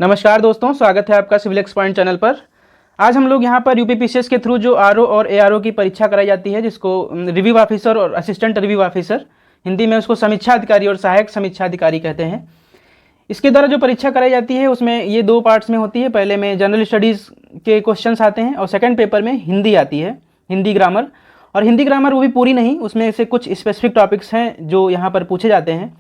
नमस्कार दोस्तों, स्वागत है आपका सिविल एक्स पॉइंट चैनल पर। आज हम लोग यहाँ पर यूपीपीसीएस के थ्रू जो आरओ और एआरओ की परीक्षा कराई जाती है, जिसको रिव्यू ऑफिसर और असिस्टेंट रिव्यू ऑफिसर, हिंदी में उसको समीक्षा अधिकारी और सहायक समीक्षा अधिकारी कहते हैं। इसके द्वारा जो परीक्षा कराई जाती है उसमें ये दो पार्ट्स में होती है। पहले में जनरल स्टडीज़ के क्वेश्चंस आते हैं और सेकंड पेपर में हिंदी आती है, हिंदी ग्रामर। और हिंदी ग्रामर वो भी पूरी नहीं, उसमें से कुछ स्पेसिफिक टॉपिक्स हैं जो यहाँ पर पूछे जाते हैं।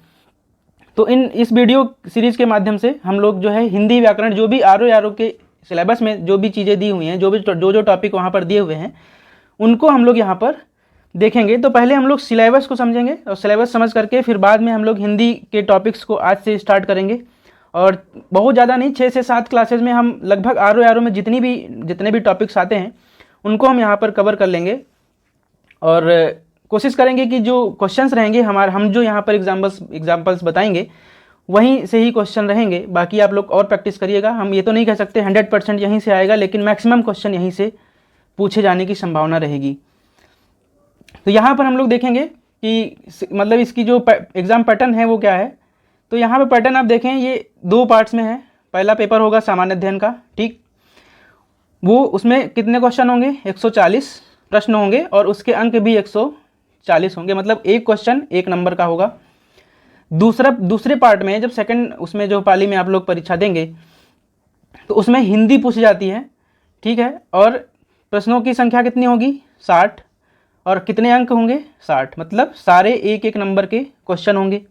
तो इस वीडियो सीरीज़ के माध्यम से हम लोग जो है हिंदी व्याकरण, जो भी आरओ के सिलेबस में जो भी चीज़ें दी हुई हैं, जो टॉपिक वहाँ पर दिए हुए हैं, उनको हम लोग यहाँ पर देखेंगे। तो पहले हम लोग सिलेबस को समझेंगे और सिलेबस समझ करके फिर बाद में हम लोग हिंदी के टॉपिक्स को आज से स्टार्ट करेंगे। और बहुत ज़्यादा नहीं, 6 से 7 क्लासेज में हम लगभग आरओ में जितने भी टॉपिक्स आते हैं उनको हम यहाँ पर कवर कर लेंगे। और कोशिश करेंगे कि जो क्वेश्चंस रहेंगे हम जो यहाँ पर एग्जाम्पल्स बताएंगे वहीं से ही क्वेश्चन रहेंगे। बाकी आप लोग और प्रैक्टिस करिएगा। हम ये तो नहीं कह सकते 100% यहीं से आएगा, लेकिन मैक्सिमम क्वेश्चन यहीं से पूछे जाने की संभावना रहेगी। तो यहाँ पर हम लोग देखेंगे कि मतलब इसकी जो एग्ज़ाम पैटर्न है वो क्या है। तो यहाँ पर पैटर्न आप देखें, ये 2 पार्ट्स में है। पहला पेपर होगा सामान्य अध्ययन का, ठीक, वो उसमें कितने क्वेश्चन होंगे, 140 प्रश्न होंगे और उसके अंक भी 140 होंगे, मतलब एक क्वेश्चन 1 नंबर का होगा। दूसरे पार्ट में जब सेकंड उसमें जो पाली में आप लोग परीक्षा देंगे तो उसमें हिंदी पूछी जाती है, ठीक है। और प्रश्नों की संख्या कितनी होगी, 60, और कितने अंक होंगे, 60, मतलब सारे 1-1 नंबर के क्वेश्चन होंगे।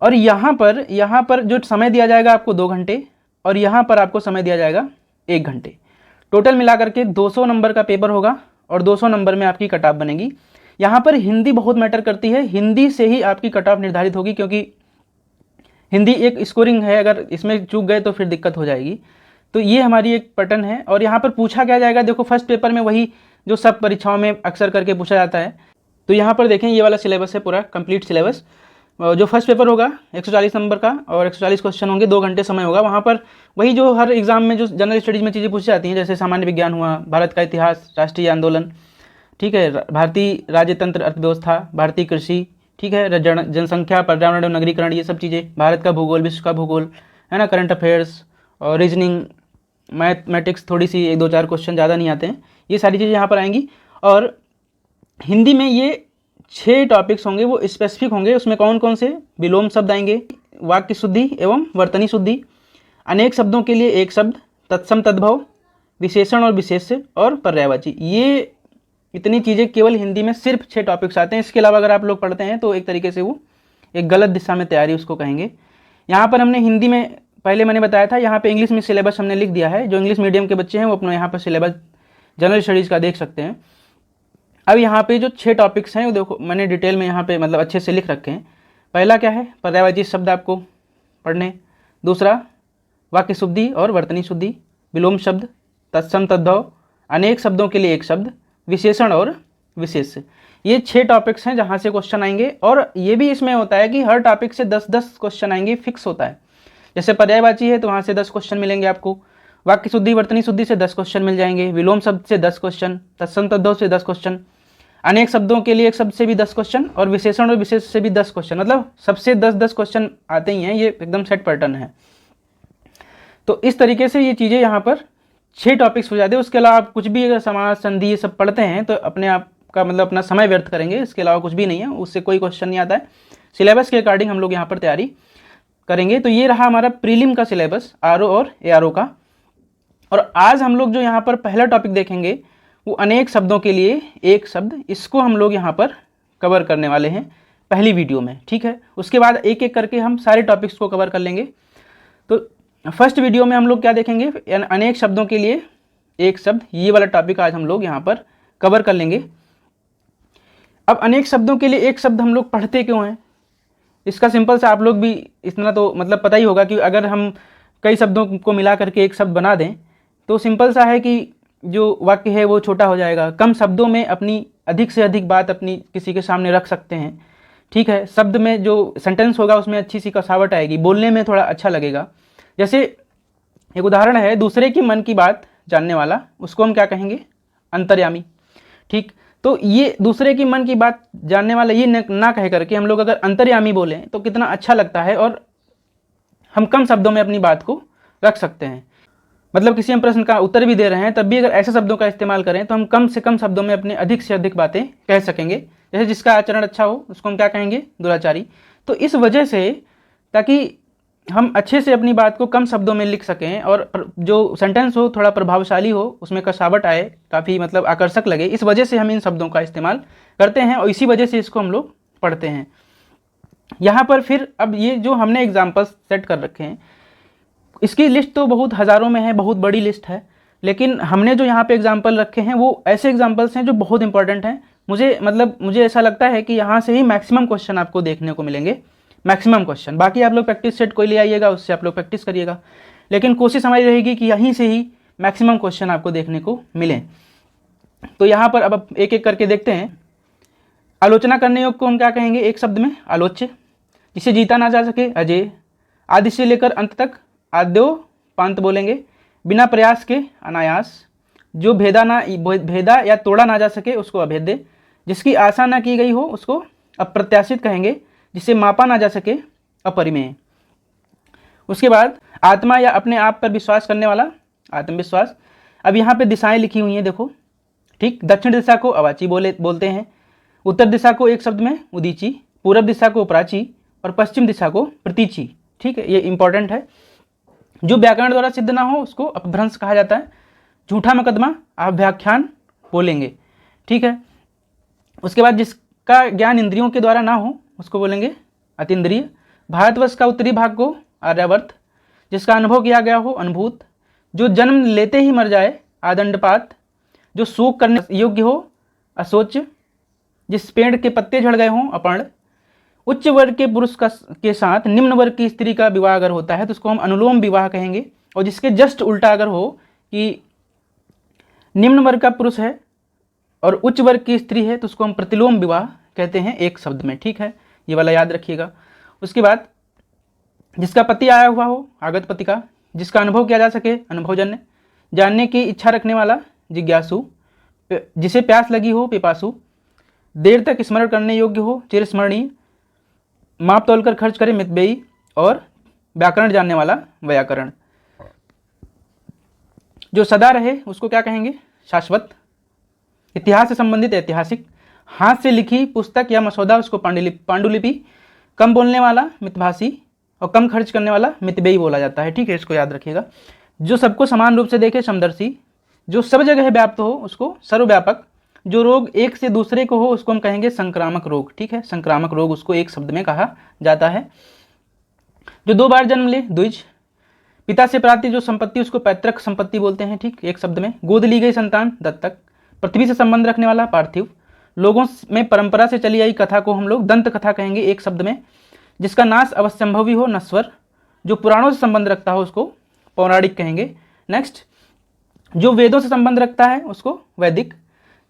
और यहाँ पर जो समय दिया जाएगा आपको 2 घंटे और यहाँ पर आपको समय दिया जाएगा 1 घंटे। टोटल मिलाकर के 200 नंबर का पेपर होगा और 200 नंबर में आपकी कट ऑफ बनेगी। यहाँ पर हिंदी बहुत मैटर करती है, हिंदी से ही आपकी कट ऑफ निर्धारित होगी, क्योंकि हिंदी एक स्कोरिंग है, अगर इसमें चूक गए तो फिर दिक्कत हो जाएगी। तो ये हमारी एक पैटर्न है। और यहाँ पर पूछा क्या जाएगा, देखो फर्स्ट पेपर में वही जो सब परीक्षाओं में अक्सर करके पूछा जाता है। तो यहाँ पर देखें, ये वाला सिलेबस है, पूरा कंप्लीट सिलेबस। जो फर्स्ट पेपर होगा 140 नंबर का और 140 क्वेश्चन होंगे, 2 घंटे समय होगा। वहाँ पर वही जो हर एग्जाम में जो जनरल स्टडीज़ में चीज़ें पूछी जाती हैं, जैसे सामान्य विज्ञान हुआ, भारत का इतिहास, राष्ट्रीय आंदोलन, ठीक है, भारतीय राज्यतंत्र अर्थव्यवस्था, भारतीय कृषि, ठीक है, जनसंख्या, पर्यावरण और नगरीकरण, ये सब चीज़ें, भारत का भूगोल, विश्व का भूगोल, है ना, करंट अफेयर्स और रीजनिंग, मैथमेटिक्स, थोड़ी सी 1-2-4 क्वेश्चन, ज़्यादा नहीं आते हैं, ये सारी चीज़ें यहाँ पर आएंगी। और हिंदी में ये 6 टॉपिक्स होंगे, वो स्पेसिफिक होंगे। उसमें कौन कौन से, विलोम शब्द आएंगे, वाक्य शुद्धि एवं वर्तनी शुद्धि, अनेक शब्दों के लिए एक शब्द, तत्सम तद्भव, विशेषण और विशेष्य और पर्यायवाची। ये इतनी चीज़ें केवल हिंदी में सिर्फ 6 टॉपिक्स आते हैं। इसके अलावा अगर आप लोग पढ़ते हैं तो एक तरीके से वो एक गलत दिशा में तैयारी उसको कहेंगे। यहाँ पर हमने हिंदी में पहले मैंने बताया था, यहाँ पे इंग्लिश में सिलेबस हमने लिख दिया है। जो इंग्लिश मीडियम के बच्चे हैं वो अपना यहाँ पर सिलेबस जनरल स्टडीज़ का देख सकते हैं। अब यहाँ पे जो 6 टॉपिक्स हैं वो देखो मैंने डिटेल में यहाँ पे मतलब अच्छे से लिख रखे हैं। पहला क्या है, पर्यायवाची शब्द आपको पढ़ने। दूसरा वाक्य शुद्धि और वर्तनी शुद्धि, विलोम शब्द, तत्सम तद्भव, अनेक शब्दों के लिए एक शब्द, विशेषण और विशेष्य। ये 6 टॉपिक्स हैं जहाँ से क्वेश्चन आएंगे। और ये भी इसमें होता है कि हर टॉपिक से 10-10 क्वेश्चन आएंगे, फिक्स होता है। जैसे पर्यायवाची है तो वहाँ से 10 क्वेश्चन मिलेंगे आपको, वाक्य शुद्धि वर्तनी शुद्धि से 10 क्वेश्चन मिल जाएंगे, विलोम शब्द से 10 क्वेश्चन, तत्सम तद्भव से 10 क्वेश्चन, अनेक शब्दों के लिए एक शब्द से भी 10 क्वेश्चन और विशेषण और विशेष से भी 10 क्वेश्चन, मतलब सबसे 10-10 क्वेश्चन आते ही हैं। ये एकदम सेट पैटर्न है। तो इस तरीके से ये चीज़ें यहाँ पर 6 टॉपिक्स हो जाते हैं। उसके अलावा आप कुछ भी अगर समास संधि ये सब पढ़ते हैं तो अपने आप का मतलब अपना समय व्यर्थ करेंगे, इसके अलावा कुछ भी नहीं है, उससे कोई क्वेश्चन नहीं आता है। सिलेबस के अकॉर्डिंग हम लोग यहाँ पर तैयारी करेंगे। तो ये रहा हमारा प्रीलिम का सिलेबस आरओ और एआरओ का। और आज हम लोग जो यहाँ पर पहला टॉपिक देखेंगे वो अनेक शब्दों के लिए एक शब्द, इसको हम लोग यहाँ पर कवर करने वाले हैं पहली वीडियो में, ठीक है। उसके बाद एक एक करके हम सारे टॉपिक्स को कवर कर लेंगे। तो फर्स्ट वीडियो में हम लोग क्या देखेंगे, अनेक शब्दों के लिए एक शब्द, ये वाला टॉपिक आज हम लोग यहाँ पर कवर कर लेंगे। अब अनेक शब्दों के लिए एक शब्द हम लोग पढ़ते क्यों हैं, इसका सिंपल सा आप लोग भी इतना तो मतलब पता ही होगा कि अगर हम कई शब्दों को मिला करके एक शब्द बना दें तो सिंपल सा है कि जो वाक्य है वो छोटा हो जाएगा। कम शब्दों में अपनी अधिक से अधिक बात अपनी किसी के सामने रख सकते हैं, ठीक है। शब्द में जो सेंटेंस होगा उसमें अच्छी सी कसावट आएगी, बोलने में थोड़ा अच्छा लगेगा। जैसे एक उदाहरण है, दूसरे की मन की बात जानने वाला, उसको हम क्या कहेंगे, अंतर्यामी, ठीक। तो ये दूसरे की मन की बात जानने वाला ये ना कह करके हम लोग अगर अंतर्यामी बोलें तो कितना अच्छा लगता है और हम कम शब्दों में अपनी बात को रख सकते हैं। मतलब किसी हम प्रश्न का उत्तर भी दे रहे हैं तब भी अगर ऐसे शब्दों का इस्तेमाल करें तो हम कम से कम शब्दों में अपने अधिक से अधिक बातें कह सकेंगे। जैसे जिसका आचरण अच्छा हो उसको हम क्या कहेंगे, दुराचारी। तो इस वजह से ताकि हम अच्छे से अपनी बात को कम शब्दों में लिख सकें और जो सेंटेंस हो थोड़ा प्रभावशाली हो, उसमें कसावट आए, काफ़ी मतलब आकर्षक लगे, इस वजह से हम इन शब्दों का इस्तेमाल करते हैं और इसी वजह से इसको हम लोग पढ़ते हैं। यहाँ पर फिर अब ये जो हमने एग्जाम्पल्स सेट कर रखे हैं इसकी लिस्ट तो बहुत हज़ारों में है, बहुत बड़ी लिस्ट है, लेकिन हमने जो यहाँ पे एग्जाम्पल रखे हैं वो ऐसे एग्जाम्पल्स हैं जो बहुत इंपॉर्टेंट हैं। मुझे ऐसा लगता है कि यहाँ से ही मैक्सिमम क्वेश्चन आपको देखने को मिलेंगे, मैक्सिमम क्वेश्चन। बाकी आप लोग प्रैक्टिस सेट कोई ले आइएगा, उससे आप लोग प्रैक्टिस करिएगा, लेकिन कोशिश हमारी रहेगी कि यहीं से ही मैक्सिमम क्वेश्चन आपको देखने को मिलें। तो यहाँ पर अब एक एक करके देखते हैं। आलोचना करने योग को हम क्या कहेंगे, एक शब्द में आलोच्य। जिसे जीता ना जा सके अजेय। आदि से लेकर अंत तक आद्योपांत बोलेंगे। बिना प्रयास के अनायास। जो भेदा या तोड़ा ना जा सके उसको अभेद्य। जिसकी आशा ना की गई हो उसको अप्रत्याशित कहेंगे। जिसे मापा ना जा सके अपरिमेय। उसके बाद आत्मा या अपने आप पर विश्वास करने वाला, आत्मविश्वास। अब यहाँ पे दिशाएं लिखी हुई हैं देखो, ठीक। दक्षिण दिशा को अवाची बोलते हैं। उत्तर दिशा को एक शब्द में उदीची। पूर्व दिशा को प्राची और पश्चिम दिशा को प्रतीची, ठीक है, ये इंपॉर्टेंट है। जो व्याकरण द्वारा सिद्ध ना हो उसको अपभ्रंश कहा जाता है। झूठा मुकदमा अव्याख्यान बोलेंगे, ठीक है। उसके बाद जिसका ज्ञान इंद्रियों के द्वारा ना हो उसको बोलेंगे अतीन्द्रिय। भारतवर्ष का उत्तरी भाग को आर्यावर्त। जिसका अनुभव किया गया हो अनुभूत। जो जन्म लेते ही मर जाए आदंडपात। जो शोक करने योग्य हो अशोच्य। जिस पेड़ के पत्ते झड़ गए हों अपर्ण। उच्च वर्ग के पुरुष के साथ निम्न वर्ग की स्त्री का विवाह अगर होता है तो उसको हम अनुलोम विवाह कहेंगे। और जिसके जस्ट उल्टा अगर हो कि निम्न वर्ग का पुरुष है और उच्च वर्ग की स्त्री है तो उसको हम प्रतिलोम विवाह कहते हैं, एक शब्द में, ठीक है, ये वाला याद रखिएगा। उसके बाद जिसका पति आया हुआ हो आगत पति का। जिसका अनुभव किया जा सके अनुभवजन्य। जानने की इच्छा रखने वाला जिज्ञासु। जिसे प्यास लगी हो पिपासु। देर तक स्मरण करने योग्य हो चिरस्मरणीय। माप तोल कर खर्च करे मितव्ययी। और व्याकरण जानने वाला व्याकरण। जो सदा रहे उसको क्या कहेंगे, शाश्वत। इतिहास से संबंधित ऐतिहासिक। हाथ से लिखी पुस्तक या मसौदा उसको पांडुलिपि। कम बोलने वाला मितभाषी और कम खर्च करने वाला मितव्ययी बोला जाता है, ठीक है, इसको याद रखिएगा। जो सबको समान रूप से देखे समदर्शी। जो सब जगह व्याप्त हो उसको सर्वव्यापक। जो रोग एक से दूसरे को हो उसको हम कहेंगे संक्रामक रोग, ठीक है, संक्रामक रोग उसको एक शब्द में कहा जाता है। जो 2 बार जन्म ले द्विज। पिता से प्राप्त जो संपत्ति उसको पैतृक संपत्ति बोलते हैं, ठीक, एक शब्द में। गोद ली गई संतान दत्तक। पृथ्वी से संबंध रखने वाला पार्थिव। लोगों में परंपरा से चली आई कथा को हम लोग दंत कथा कहेंगे, एक शब्द में। जिसका नाश अवश्यंभवी हो नश्वर। जो पुराणों से संबंध रखता हो उसको पौराणिक कहेंगे। नेक्स्ट, जो वेदों से संबंध रखता है उसको वैदिक।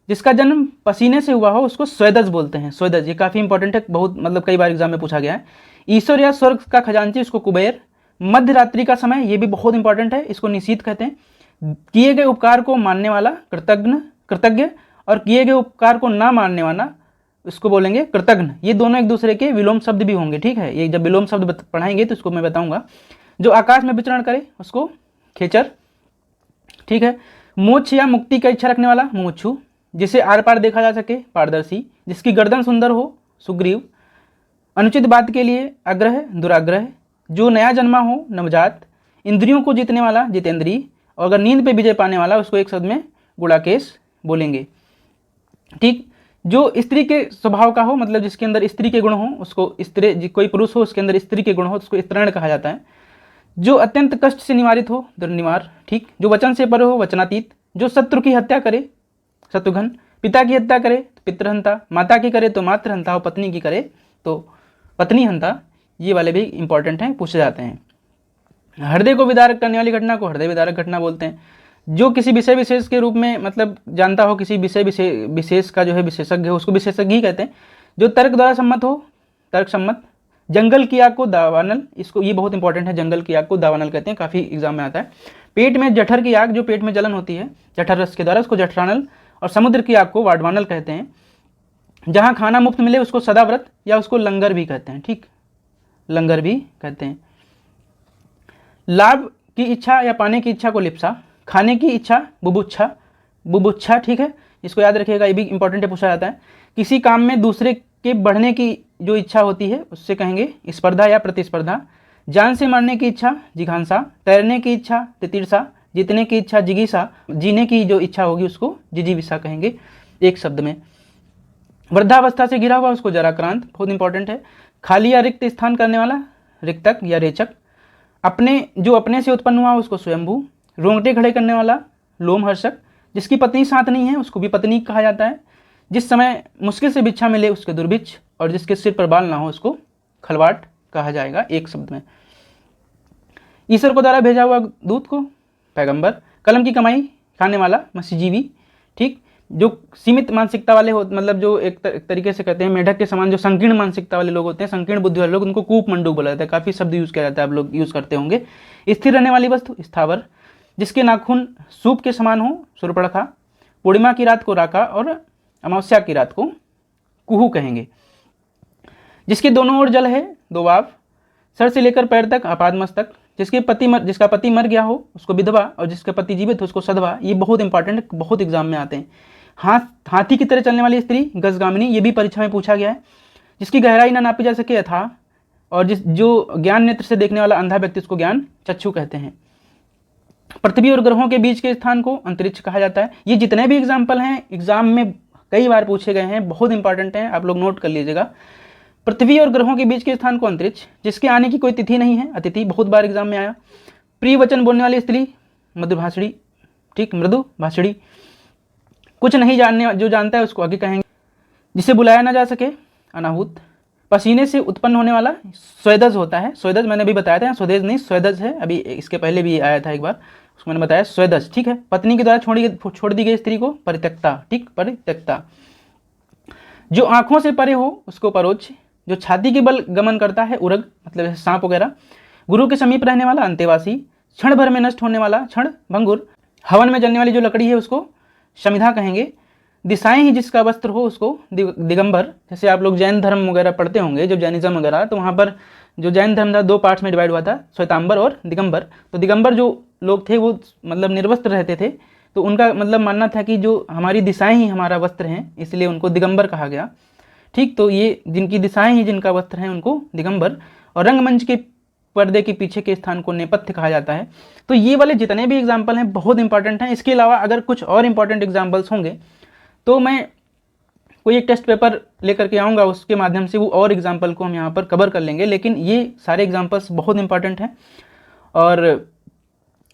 जिसका जन्म पसीने से हुआ हो उसको स्वेदज बोलते हैं, स्वेदज, ये काफ़ी इंपॉर्टेंट है, बहुत मतलब कई बार एग्जाम में पूछा गया है। ईश्वर या स्वर्ग का खजांची उसको कुबेर। मध्य रात्रि का समय, ये भी बहुत इंपॉर्टेंट है, इसको निशीथ कहते हैं। किए गए उपकार को मानने वाला कृतज्ञ और किए गए उपकार को ना मानने वाला इसको बोलेंगे कृतघ्न। ये दोनों एक दूसरे के विलोम शब्द भी होंगे, ठीक है, ये जब विलोम शब्द पढ़ाएंगे तो इसको मैं बताऊंगा। जो आकाश में विचरण करे उसको खेचर, ठीक है। मोक्ष या मुक्ति का इच्छा रखने वाला मुमुक्षु। जिसे आर पार देखा जा सके पारदर्शी। जिसकी गर्दन सुंदर हो सुग्रीव। अनुचित बात के लिए आग्रह दुराग्रह। जो नया जन्मा हो नवजात। इंद्रियों को जीतने वाला जितेंद्रीय। और अगर नींद पे विजय पाने वाला उसको एक शब्द में गुड़ाकेश बोलेंगे, ठीक। जो स्त्री के स्वभाव का हो, मतलब जिसके अंदर स्त्री के गुण हो उसको स्त्री, कोई पुरुष हो उसके अंदर स्त्री के गुण हो उसको स्त्रीण कहा जाता है। जो अत्यंत कष्ट से निवारित हो दुर्निवार, ठीक। जो वचन से परे हो वचनातीत। जो शत्रु की हत्या करे शत्रुघ्न। पिता की हत्या करे तो पितृहंता। माता की करे तो मातृहंता और पत्नी की करे तो पत्नी हंता। ये वाले भी इंपॉर्टेंट हैं, पूछे जाते हैं। हृदय को विदारक करने वाली घटना को हृदय विदारक घटना बोलते हैं। जो किसी विषय विशेष के रूप में मतलब जानता हो, किसी विषय विशेष का जो है विशेषज्ञ हो उसको विशेषज्ञ ही कहते हैं। जो तर्क द्वारा सम्मत हो तर्क सम्मत। जंगल की आग को दावानल, इसको ये बहुत इंपॉर्टेंट है, जंगल की आग को दावानल कहते हैं, काफ़ी एग्जाम में आता है। पेट में जठर की आग, जो पेट में जलन होती है जठर रस के द्वारा, उसको जठरानल। और समुद्र की आग को वाडवानल कहते हैं। जहाँ खाना मुफ्त मिले उसको सदाव्रत या उसको लंगर भी कहते हैं, ठीक, लंगर भी कहते हैं। लाभ की इच्छा या पाने की इच्छा को लिप्सा, खाने की इच्छा बुभुक्षा, बुभुक्षा, ठीक है, इसको याद रखिएगा, ये भी इंपॉर्टेंट है, पूछा जाता है। किसी काम में दूसरे के बढ़ने की जो इच्छा होती है उससे कहेंगे स्पर्धा या प्रतिस्पर्धा। जान से मारने की इच्छा जिघांसा, तैरने की इच्छा तितीर्षा, जीतने की इच्छा जिगीषा, जीने की जो इच्छा होगी उसको जिजीविषा कहेंगे एक शब्द में। वृद्धावस्था से घिरा हुआ उसको जराक्रांत, बहुत इंपॉर्टेंट है। खाली या रिक्त स्थान करने वाला रिक्तक या रेचक। अपने से उत्पन्न हुआ उसको स्वयंभू। रोंगटे खड़े करने वाला लोमहर्षक। जिसकी पत्नी साथ नहीं है उसको भी पत्नी कहा जाता है। जिस समय मुश्किल से भिक्षा मिले उसके दुर्भिक्ष, और जिसके सिर पर बाल ना हो उसको खलवाट कहा जाएगा एक शब्द में। ईश्वर को द्वारा भेजा हुआ दूत को पैगंबर। कलम की कमाई खाने वाला मत्स्यजीवी, ठीक, जो सीमित मानसिकता वाले हो, मतलब जो एक तरीके से कहते हैं मेढक के समान जो संकीर्ण मानसिकता वाले लोग होते हैं, संकीर्ण बुद्धि वाले लोग, उनको कूप मंडूक बोला जाता है। काफ़ी शब्द यूज़ किया जाता है, आप लोग यूज़ करते होंगे। स्थिर रहने वाली वस्तु स्थावर। जिसके नाखून सूप के समान हो सुरपड़खा। पूर्णिमा की रात को राका और अमावस्या की रात को कुहू कहेंगे। जिसके दोनों ओर जल है दोवाब। सर से लेकर पैर तक आपादमस्तक। जिसका पति मर गया हो उसको विधवा, और जिसका पति जीवित हो उसको सधवा। ये बहुत इंपॉर्टेंट, बहुत एग्जाम में आते हैं। हाथी की तरह चलने वाली स्त्री गजगामिनी, ये भी परीक्षा में पूछा गया है। जिसकी गहराई ना नापी जा सके अथाह, और जो ज्ञान नेत्र से देखने वाला अंधा व्यक्ति उसको ज्ञान चक्षु कहते हैं। पृथ्वी और ग्रहों के बीच के स्थान को अंतरिक्ष कहा जाता है। ये जितने भी एग्जाम्पल हैं एग्जाम में कई बार पूछे गए हैं, बहुत इंपॉर्टेंट हैं, आप लोग नोट कर लीजिएगा। पृथ्वी और ग्रहों के बीच के स्थान को अंतरिक्ष। जिसके आने की कोई तिथि नहीं है अतिथि, बहुत बार एग्जाम में आया। प्रिय वचन बोलने वाली स्त्री मधुभाषिणी, ठीक, मृदु भाषिणी। कुछ नहीं जानने, जो जानता है उसको आगे कहेंगे। जिसे बुलाया ना जा सके अनाहूत। पसीने से उत्पन्न होने वाला स्वेदज होता है। स्वेदज मैंने अभी बताया था, स्वदेज नहीं स्वेदज है, अभी इसके पहले भी आया था एक बार, उसको मैंने बताया स्वेदज, ठीक है। पत्नी के द्वारा छोड़ दी गई स्त्री को परित्यक्ता, ठीक, परित्यक्ता। जो आंखों से परे हो उसको परोक्ष। जो छाती के बल गमन करता है उरग, मतलब सांप वगैरह। गुरु के समीप रहने वाला अंतेवासी। क्षण भर में नष्ट होने वाला क्षण भंगुर। हवन में जलने वाली जो लकड़ी है उसको शमिधा कहेंगे। दिशाएं ही जिसका वस्त्र हो उसको दिगंबर। जैसे आप लोग जैन धर्म वगैरह पढ़ते होंगे, जब जैनिज्म वगैरह, तो वहाँ पर जो जैन धर्म था 2 पार्ट्स में डिवाइड हुआ था, श्वेतांबर और दिगंबर। तो दिगंबर जो लोग थे वो मतलब निर्वस्त्र रहते थे, तो उनका मतलब मानना था कि जो हमारी दिशाएं ही हमारा वस्त्र हैं, इसलिए उनको दिगंबर कहा गया, ठीक। तो ये जिनकी दिशाएं ही जिनका वस्त्र हैं उनको दिगंबर। और रंगमंच के पर्दे के पीछे के स्थान को नेपथ्य कहा जाता है। तो ये वाले जितने भी एग्जाम्पल हैं बहुत इंपॉर्टेंट हैं। इसके अलावा अगर कुछ और इंपॉर्टेंट एग्जाम्पल्स होंगे तो मैं कोई एक टेस्ट पेपर लेकर के आऊँगा, उसके माध्यम से वो और एग्जाम्पल को हम यहाँ पर कवर कर लेंगे। लेकिन ये सारे एग्जाम्पल्स बहुत इंपॉर्टेंट हैं और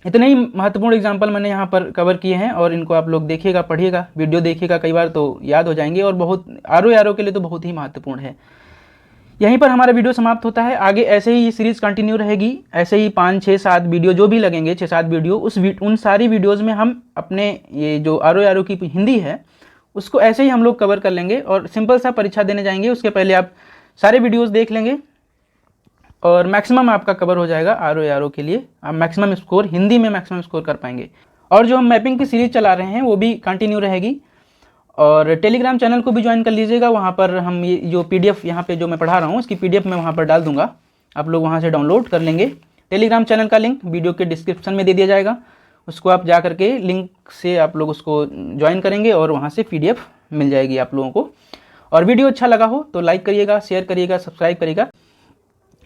इतने ही महत्वपूर्ण एग्जाम्पल मैंने यहाँ पर कवर किए हैं, और इनको आप लोग देखिएगा, पढ़िएगा, वीडियो देखिएगा कई बार तो याद हो जाएंगे, और बहुत आर के लिए तो बहुत ही महत्वपूर्ण है। यहीं पर हमारा वीडियो समाप्त होता है। आगे ऐसे ही ये सीरीज़ कंटिन्यू रहेगी, ऐसे ही 5, 6, 7 वीडियो जो भी लगेंगे, 6-7 वीडियो, उन सारी वीडियोज़ में हम अपने ये जो आर की हिंदी है उसको ऐसे ही हम लोग कवर कर लेंगे, और सिंपल सा परीक्षा देने जाएंगे। उसके पहले आप सारे वीडियोज़ देख लेंगे और मैक्सिमम आपका कवर हो जाएगा आर के लिए। आप मैक्सिमम स्कोर हिंदी में मैक्सिमम स्कोर कर पाएंगे। और जो हम मैपिंग की सीरीज़ चला रहे हैं वो भी कंटिन्यू रहेगी, और टेलीग्राम चैनल को भी ज्वाइन कर लीजिएगा। वहाँ पर हम ये जो PDF यहाँ पे जो मैं पढ़ा रहा हूँ इसकी PDF मैं वहाँ पर डाल दूँगा, आप लोग वहाँ से डाउनलोड कर लेंगे। टेलीग्राम चैनल का लिंक वीडियो के डिस्क्रिप्शन में दे दिया जाएगा, उसको आप जा करके लिंक से आप लोग उसको ज्वाइन करेंगे और वहाँ से PDF मिल जाएगी आप लोगों को। और वीडियो अच्छा लगा हो तो लाइक करिएगा, शेयर करिएगा, सब्सक्राइब करिएगा।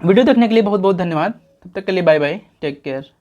वीडियो देखने के लिए बहुत बहुत धन्यवाद। तब तक के लिए बाय बाय, टेक केयर।